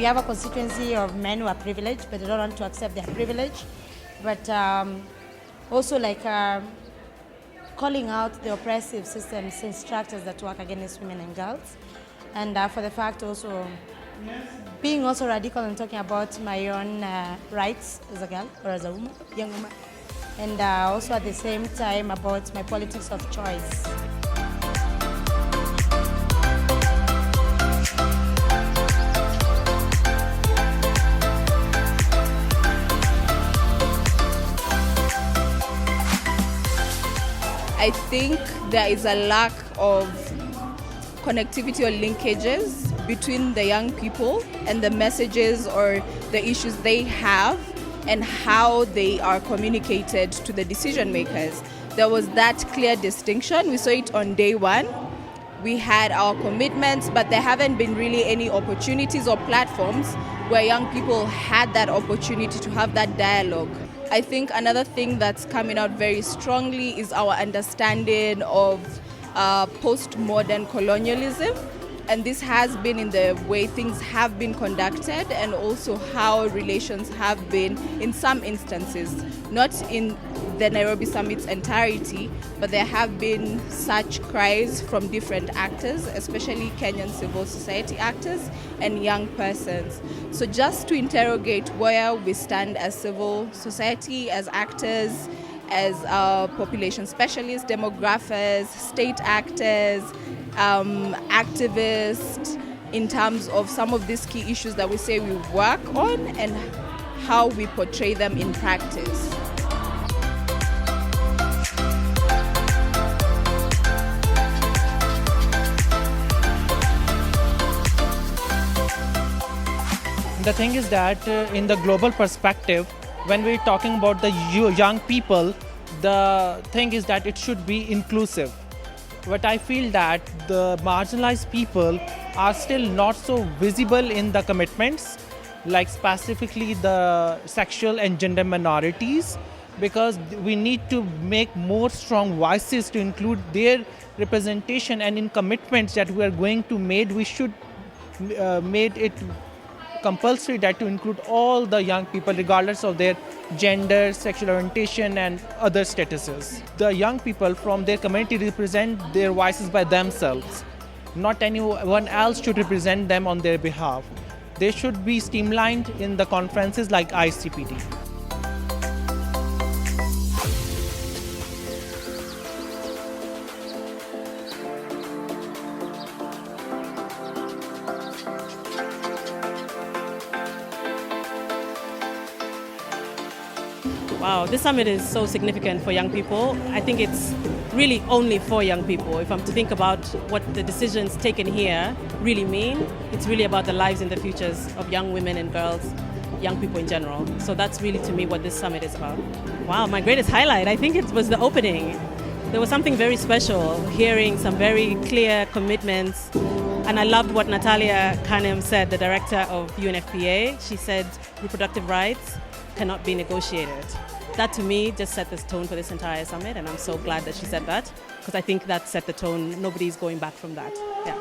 we have a constituency of men who are privileged, but they don't want to accept their privilege. But also calling out the oppressive systems and structures that work against women and girls. And for the fact also, being also radical and talking about my own rights as a girl or as a woman, young woman. And also at the same time about my politics of choice. I think there is a lack of connectivity or linkages between the young people and the messages or the issues they have and how they are communicated to the decision makers. There was that clear distinction. We saw it on day one. We had our commitments, but there haven't been really any opportunities or platforms where young people had that opportunity to have that dialogue. I think another thing that's coming out very strongly is our understanding of postmodern colonialism. And this has been in the way things have been conducted and also how relations have been in some instances, not in the Nairobi Summit's entirety, but there have been such cries from different actors, especially Kenyan civil society actors and young persons. So just to interrogate where we stand as civil society, as actors, as population specialists, demographers, state actors, activists, in terms of some of these key issues that we say we work on and how we portray them in practice. The thing is that in the global perspective, when we're talking about the young people, the thing is that it should be inclusive. But I feel that the marginalized people are still not so visible in the commitments, like specifically the sexual and gender minorities, because we need to make more strong voices to include their representation, and in commitments that we are going to make, we should make it compulsory that to include all the young people regardless of their gender, sexual orientation and other statuses. The young people from their community represent their voices by themselves. Not anyone else should represent them on their behalf. They should be streamlined in the conferences like ICPD. Wow, this summit is so significant for young people. I think it's really only for young people. If I'm to think about what the decisions taken here really mean, it's really about the lives and the futures of young women and girls, young people in general. So that's really, to me, what this summit is about. Wow, my greatest highlight, I think it was the opening. There was something very special, hearing some very clear commitments. And I loved what Natalia Kanem said, the director of UNFPA. She said reproductive rights cannot be negotiated. That to me just set the tone for this entire summit, and I'm so glad that she said that, because I think that set the tone. Nobody's going back from that. Yeah.